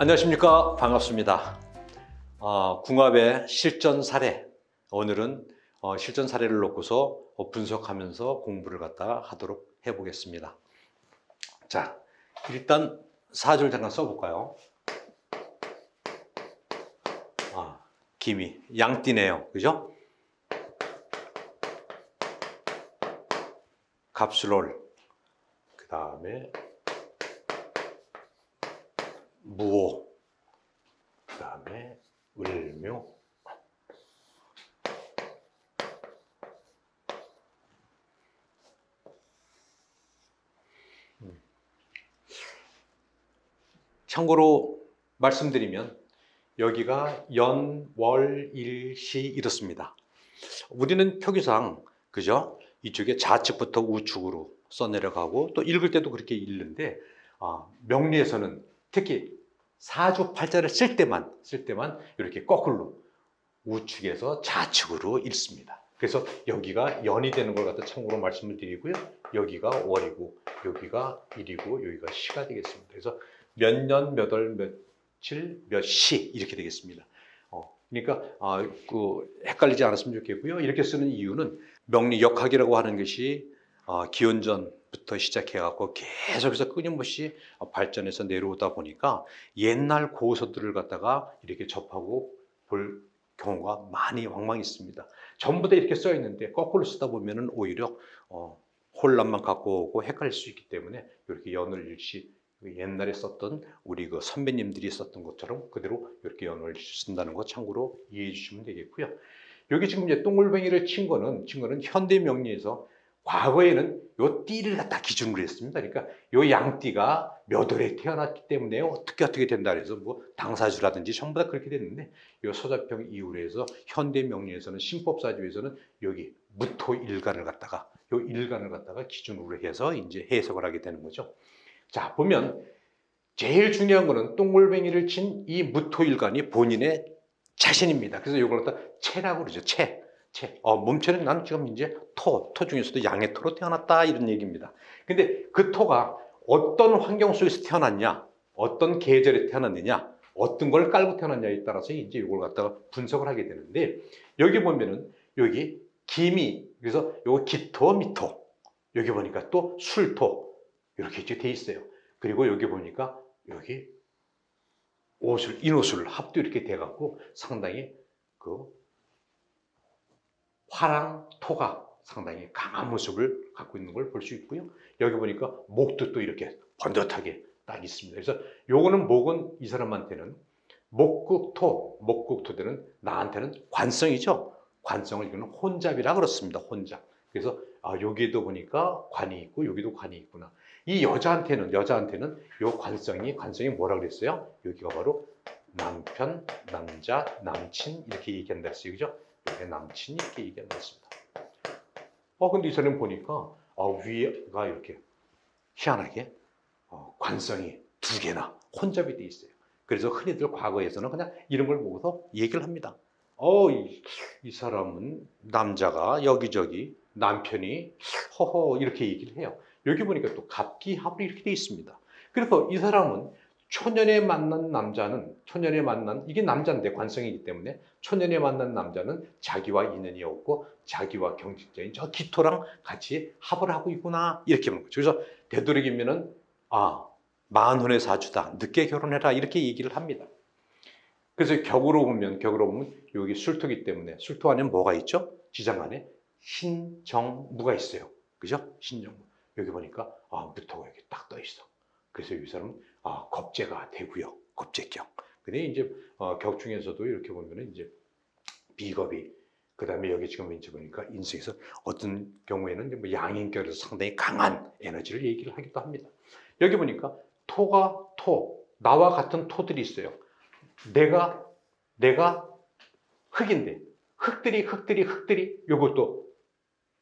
안녕하십니까. 반갑습니다. 궁합의 실전 사례. 오늘은 실전 사례를 놓고서 분석하면서 공부를 갖다 하도록 해보겠습니다. 자, 일단 사주를 잠깐 써볼까요? 기미, 양띠네요. 그죠? 갑술월, 그 다음에 무오, 그 다음에 을묘, 참고로 말씀드리면 여기가 연, 월, 일, 시 이렇습니다. 우리는 표기상 그죠? 이쪽에 좌측부터 우측으로 써내려가고 또 읽을 때도 그렇게 읽는데 명리에서는 특히 사주팔자를 쓸 때만 이렇게 거꾸로 우측에서 좌측으로 읽습니다. 그래서 여기가 연이 되는 걸 갖다 참고로 말씀을 드리고요. 여기가 월이고 여기가 일이고 여기가 시가 되겠습니다. 그래서 몇 년, 몇 월, 며칠, 몇 시 이렇게 되겠습니다. 그러니까 헷갈리지 않았으면 좋겠고요. 이렇게 쓰는 이유는 명리 역학이라고 하는 것이 기원전부터 시작해갖고 계속해서 끊임없이 발전해서 내려오다 보니까 옛날 고서들을 갖다가 이렇게 접하고 볼 경우가 많이 왕왕 있습니다. 전부 다 이렇게 써 있는데 거꾸로 쓰다 보면은 오히려 혼란만 갖고 오고 헷갈릴 수 있기 때문에 이렇게 연을 일시 옛날에 썼던 우리 그 선배님들이 썼던 것처럼 그대로 이렇게 연을 쓴다는 거 참고로 이해해 주시면 되겠고요. 여기 지금 이제 똥글뱅이를 친 거는 현대 명리에서 과거에는 요 띠를 갖다 기준으로 했습니다. 그러니까 요 양띠가 몇 월에 태어났기 때문에 어떻게 된다 그래서 뭐 당사주라든지 전부 다 그렇게 됐는데 요 서자평 이후로 해서 현대 명리에서는 신법사주에서는 여기 무토일간을 갖다가 요 일간을 갖다가 기준으로 해서 이제 해석을 하게 되는 거죠. 자, 보면 제일 중요한 거는 똥골뱅이를 친 이 무토일간이 본인의 자신입니다. 그래서 이걸 갖다 체라고 그러죠. 체. 몸체는 나는 지금 이제 토 중에서도 양의 토로 태어났다 이런 얘기입니다. 근데 그 토가 어떤 환경 속에서 태어났냐, 어떤 계절에 태어났느냐, 어떤 걸 깔고 태어났냐에 따라서 이제 이걸 갖다가 분석을 하게 되는데 여기 보면은 여기 기미, 그래서 요거 기토, 미토, 여기 보니까 또 술토 이렇게 돼 있어요. 그리고 여기 보니까 여기 오술, 인오술 합도 이렇게 돼갖고 상당히 그 화랑 토가 상당히 강한 모습을 갖고 있는 걸 볼 수 있고요. 여기 보니까 목도 또 이렇게 번듯하게 딱 있습니다. 그래서 요거는 목은 이 사람한테는 목국토들은 나한테는 관성이죠. 관성을 이거는 혼잡이라 그렇습니다. 혼잡. 그래서 여기도 보니까 관이 있고 여기도 관이 있구나. 이 여자한테는 요 관성이 뭐라 그랬어요? 여기가 바로 남편, 남자, 남친 이렇게 얘기한다 했어요. 그죠? 여기 남친이 이렇게 얘기한다 했습니다. 근데 이 사람 보니까 위가 이렇게 희한하게 관성이 두 개나 혼잡이 돼 있어요. 그래서 흔히들 과거에서는 그냥 이런 걸 보고서 얘기를 합니다. 이 사람은 남자가 여기저기 남편이 허허 이렇게 얘기를 해요. 여기 보니까 또 갑기합이 이렇게 돼 있습니다. 그래서 이 사람은 초년에 만난 남자는 이게 남자인데 관성이기 때문에 초년에 만난 남자는 자기와 인연이 없고 자기와 경직자인 저 기토랑 같이 합을 하고 있구나 이렇게 보는 거죠. 그래서 되도록이면은 만혼의 사주다 늦게 결혼해라 이렇게 얘기를 합니다. 그래서 격으로 보면 여기 술토기 때문에 술토 안에 뭐가 있죠? 지장 안에 신정무가 있어요. 그죠? 신정무. 여기 보니까 무토가 이렇게 딱 떠 있어. 그래서 이 사람은 겁재가 되고요. 겁재경. 근데 이제 격 중에서도 이렇게 보면은 이제 비겁이 그다음에 여기 지금 이제 보니까 인수에서 어떤 경우에는 뭐 양인격에서 상당히 강한 에너지를 얘기를 하기도 합니다. 여기 보니까 나와 같은 토들이 있어요. 내가 흙인데 흙들이 요것도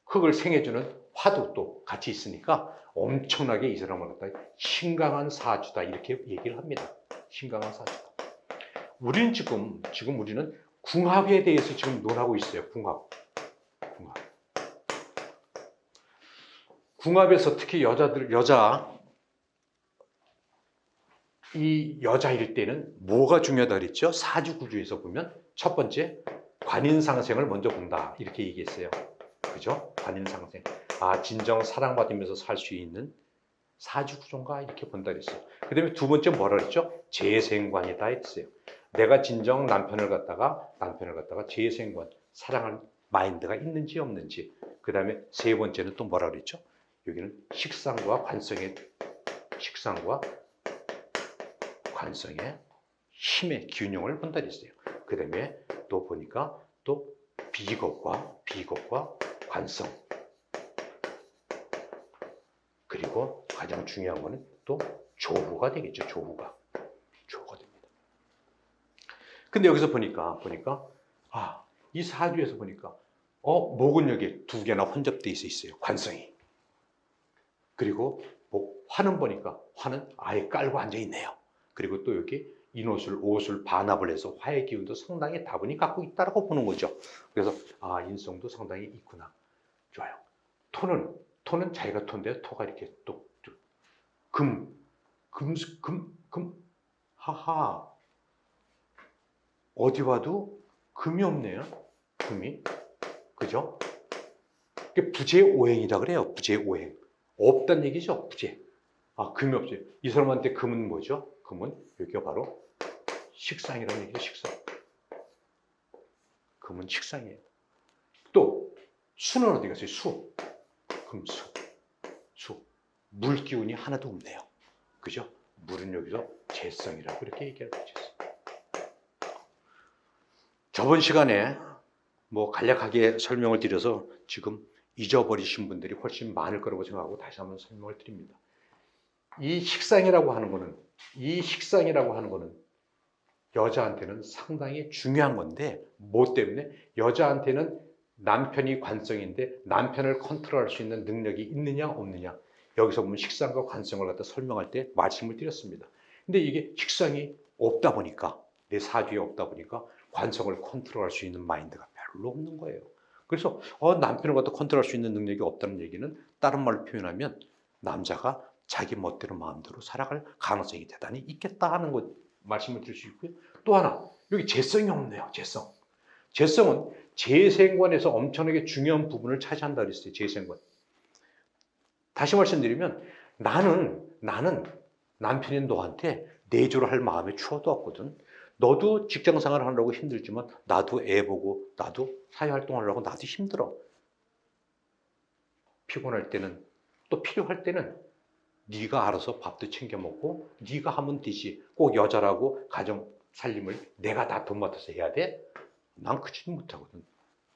흙을 생해주는 화도 또 같이 있으니까 엄청나게 이 사람을 갖다 신강한 사주다 이렇게 얘기를 합니다. 신강한 사주다. 우리는 지금 우리는 궁합에 대해서 지금 논하고 있어요. 궁합에서 특히 여자 이 여자일 때는 뭐가 중요하다 그랬죠? 사주 구조에서 보면 첫 번째 관인상생을 먼저 본다 이렇게 얘기했어요. 그죠? 관인상생. 아, 진정 사랑받으면서 살 수 있는 사주 구조인가 이렇게 본다 그랬어요. 그 다음에 두 번째 뭐라 그랬죠? 재생관이다 했어요. 내가 진정 남편을 갖다가 재생관, 사랑할 마인드가 있는지 없는지. 그 다음에 세 번째는 또 뭐라 그랬죠? 여기는 식상과 관성의 힘의 균형을 본다 그랬어요. 그 다음에 또 보니까 또 비겁과 관성, 그리고 가장 중요한 거는 또 조후가 되겠죠. 조후가 됩니다. 근데 여기서 보니까 이 사주에서 보니까 목은 여기 두 개나 혼접돼 있어요. 관성이. 그리고 화는 보니까 화는 아예 깔고 앉아 있네요. 그리고 또 여기 옷을 반합을 해서 화의 기운도 상당히 다분히 갖고 있다라고 보는 거죠. 그래서 인성도 상당히 있구나. 좋아요. 토는 자기가 토인데 토가 이렇게 또 하하. 어디 봐도 금이 없네요. 금이. 그죠? 부재오행이라 그래요. 부재오행. 없단 얘기죠. 부재. 금이 없어요. 이 사람한테 금은 뭐죠? 금은 여기가 바로 식상이라는 얘기죠. 식상. 금은 식상이에요. 또 수는 어디 갔어요? 수. 금수. 수. 물 기운이 하나도 없네요. 그죠? 물은 여기서 재성이라고 이렇게 얘기할 수 있어요. 저번 시간에 간략하게 설명을 드려서 지금 잊어버리신 분들이 훨씬 많을 거라고 생각하고 다시 한번 설명을 드립니다. 이 식상이라고 하는 거는 여자한테는 상당히 중요한 건데, 뭐 때문에? 여자한테는 남편이 관성인데 남편을 컨트롤할 수 있는 능력이 있느냐 없느냐. 여기서 보면 식상과 관성을 갖다 설명할 때 말씀을 드렸습니다. 근데 이게 식상이 없다 보니까, 내 사주에 없다 보니까 관성을 컨트롤할 수 있는 마인드가 별로 없는 거예요. 그래서 남편을 갖다 컨트롤할 수 있는 능력이 없다는 얘기는 다른 말로 표현하면 남자가 자기 멋대로 마음대로 살아갈 가능성이 대단히 있겠다 하는 것 말씀을 드릴 수 있고요. 또 하나, 여기 재성이 없네요. 재성은 재생관에서 엄청나게 중요한 부분을 차지한다 그랬어요. 재생관. 다시 말씀드리면 나는 남편인 너한테 내조를 할 마음에 추워도 없거든. 너도 직장생활을 하려고 힘들지만 나도 애 보고 나도 사회활동하려고 나도 힘들어. 피곤할 때는 또 필요할 때는 네가 알아서 밥도 챙겨 먹고 네가 하면 되지. 꼭 여자라고 가정 살림을 내가 다 돈 맡아서 해야 돼? 난 그치는 못하거든.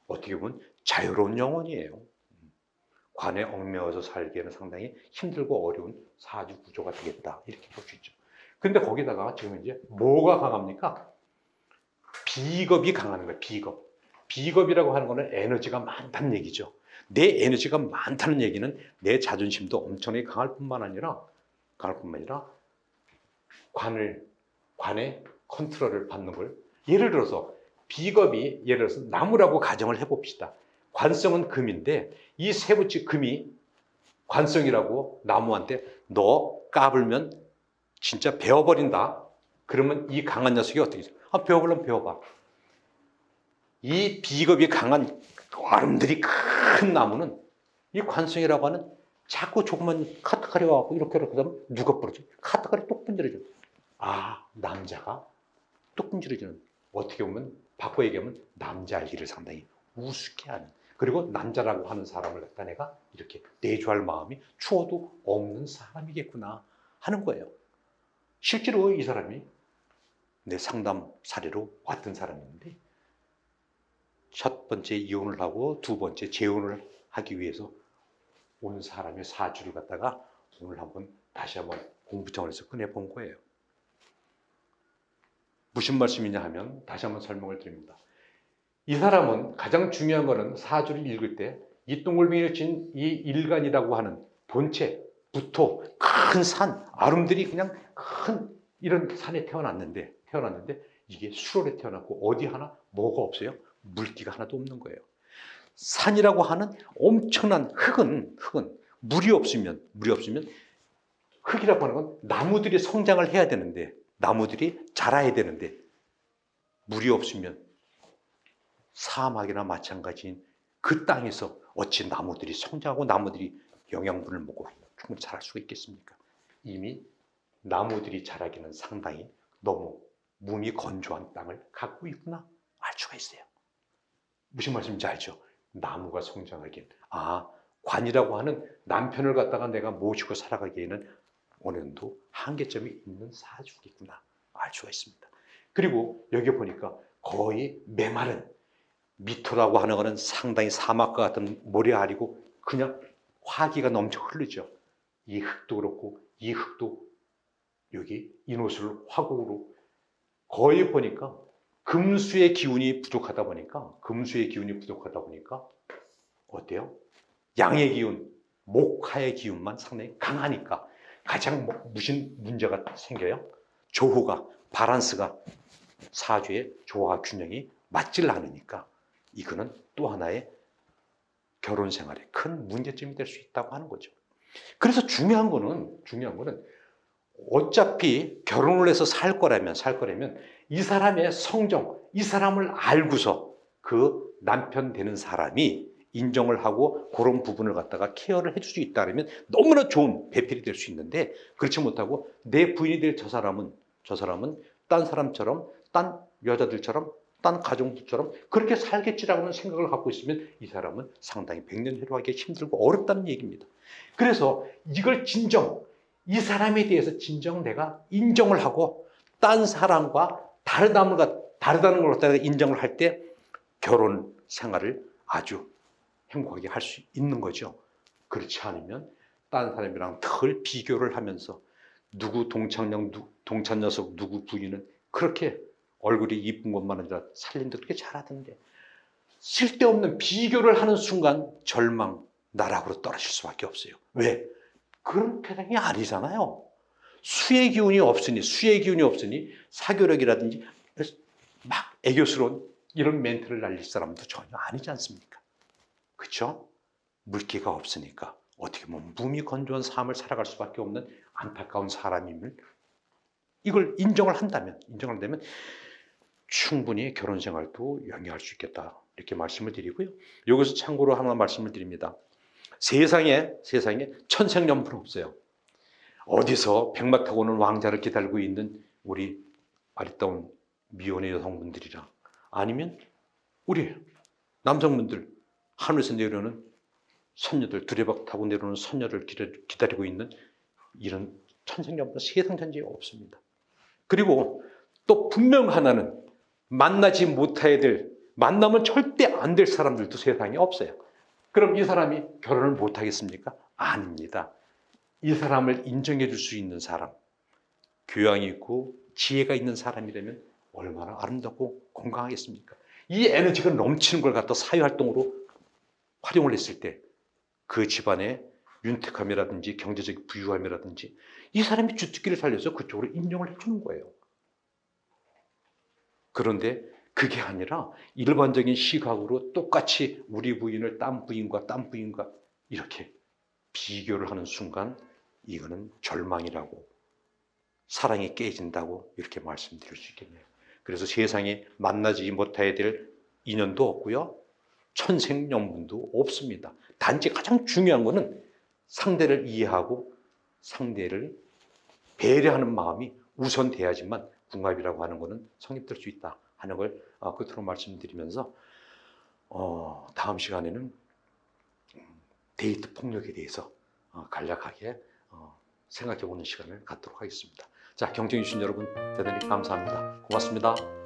어떻게 보면 자유로운 영혼이에요. 관에 얽매여서 살기에는 상당히 힘들고 어려운 사주 구조가 되겠다 이렇게 볼 수 있죠. 근데 거기다가 지금 이제 뭐가 강합니까? 비겁이 강하는 거예요. 비겁이라고 하는 거는 에너지가 많다는 얘기죠. 내 에너지가 많다는 얘기는 내 자존심도 엄청나게 강할 뿐만 아니라 관의 컨트롤을 받는 걸, 예를 들어서 비겁이, 예를 들어서 나무라고 가정을 해봅시다. 관성은 금인데 이 세 번째 금이 관성이라고 나무한테 너 까불면 진짜 베어버린다. 그러면 이 강한 녀석이 어떻게 해요? 베어버리면 베어봐. 이 비겁이 강한 얼음들이 큰 나무는 이 관성이라고 하는 자꾸 조그만 카트칼이 와갖고 이렇게 하면 누가 부러져? 카트칼이 똑 분질러져. 남자가 똑 분질러지는, 어떻게 보면 바꿔 얘기하면 남자의 일을 상당히 우습게 하는, 그리고 남자라고 하는 사람을 갖다 내가 이렇게 내조할 마음이 추워도 없는 사람이겠구나 하는 거예요. 실제로 이 사람이 내 상담 사례로 왔던 사람인데, 첫 번째 이혼을 하고 두 번째 재혼을 하기 위해서 온 사람의 사주를 갖다가 오늘 다시 한번 공부장을 해서 꺼내본 거예요. 무슨 말씀이냐 하면 다시 한번 설명을 드립니다. 이 사람은 가장 중요한 거는 사주를 읽을 때 이 동글뱅이를 친 이 일간이라고 하는 본체, 부토, 큰 산, 아름들이 그냥 큰 이런 산에 태어났는데 이게 수월에 태어났고 어디 하나 뭐가 없어요? 물기가 하나도 없는 거예요. 산이라고 하는 엄청난 흙은 물이 없으면 흙이라고 하는 건 나무들이 성장을 해야 되는데, 나무들이 자라야 되는데 물이 없으면 사막이나 마찬가지인 그 땅에서 어찌 나무들이 성장하고 나무들이 영양분을 먹고 충분히 자랄 수가 있겠습니까? 이미 나무들이 자라기는 상당히 너무 몸이 건조한 땅을 갖고 있구나 알 수가 있어요. 무슨 말씀인지 알죠? 나무가 성장하기엔 관이라고 하는 남편을 갖다가 내가 모시고 살아가기에는 어느 정도 한계점이 있는 사주겠구나 알 수가 있습니다. 그리고 여기 보니까 거의 메마른 미토라고 하는 것은 상당히 사막과 같은 모래알이고 그냥 화기가 넘쳐 흐르죠. 이 흙도 그렇고 이 흙도 여기 인호술 화곡으로 거의 보니까 금수의 기운이 부족하다 보니까 어때요? 양의 기운, 목화의 기운만 상당히 강하니까 가장 무슨 문제가 생겨요? 조후가, 바란스가 사주의 조화 균형이 맞질 않으니까 이거는 또 하나의 결혼 생활에 큰 문제점이 될 수 있다고 하는 거죠. 그래서 중요한 거는 어차피 결혼을 해서 살 거라면 이 사람의 성정, 이 사람을 알고서 그 남편 되는 사람이 인정을 하고 그런 부분을 갖다가 케어를 해줄 수 있다면 너무나 좋은 배필이 될 수 있는데 그렇지 못하고 내 부인이 될 저 사람은 딴 사람처럼 딴 여자들처럼 딴 가정들처럼 그렇게 살겠지라는 생각을 갖고 있으면 이 사람은 상당히 백년해로하기 힘들고 어렵다는 얘기입니다. 그래서 이걸 이 사람에 대해서 진정 내가 인정을 하고 딴 사람과 다르다는 걸 갖다가 인정을 할 때 결혼 생활을 아주 행복하게 할 수 있는 거죠. 그렇지 않으면 딴 사람이랑 덜 비교를 하면서 누구 동창 녀석 누구 부인은 그렇게 얼굴이 이쁜 것만 아니라 살림도 그렇게 잘하던데 쓸데없는 비교를 하는 순간 절망, 나락으로 떨어질 수밖에 없어요. 왜? 그런 표정이 아니잖아요. 수의 기운이 없으니 사교력이라든지 막 애교스러운 이런 멘트를 날릴 사람도 전혀 아니지 않습니까? 그렇죠? 물기가 없으니까 어떻게 보면 몸이 건조한 삶을 살아갈 수밖에 없는 안타까운 사람임을 이걸 인정을 한다면 충분히 결혼 생활도 영위할 수 있겠다 이렇게 말씀을 드리고요. 여기서 참고로 하나 말씀을 드립니다. 세상에 천생연분 없어요. 어디서 백마 타고 오는 왕자를 기다리고 있는 우리 아리따운 미혼의 여성분들이랑 아니면 우리 남성분들 하늘에서 내려오는 선녀들 두레박 타고 내려오는 선녀를 기다리고 있는 이런 천생연분 세상 전체에 없습니다. 그리고 또 분명 하나는 만나지 못해야 될 만나면 절대 안 될 사람들도 세상에 없어요. 그럼 이 사람이 결혼을 못 하겠습니까? 아닙니다. 이 사람을 인정해 줄 수 있는 사람, 교양이 있고 지혜가 있는 사람이라면 얼마나 아름답고 건강하겠습니까? 이 에너지가 넘치는 걸 갖다 사회활동으로 활용을 했을 때 그 집안의 윤택함이라든지 경제적 부유함이라든지 이 사람이 주특기를 살려서 그쪽으로 인정을 해주는 거예요. 그런데 그게 아니라 일반적인 시각으로 똑같이 우리 부인을 딴 부인과 이렇게 비교를 하는 순간 이거는 절망이라고 사랑이 깨진다고 이렇게 말씀드릴 수 있겠네요. 그래서 세상에 만나지 못해야 될 인연도 없고요. 천생연분도 없습니다. 단지 가장 중요한 것은 상대를 이해하고 상대를 배려하는 마음이 우선돼야지만 궁합이라고 하는 것은 성립될 수 있다 하는 걸 끝으로 말씀드리면서 다음 시간에는 데이트 폭력에 대해서 간략하게 생각해 보는 시간을 갖도록 하겠습니다. 자, 경청해 주신 여러분 대단히 감사합니다. 고맙습니다.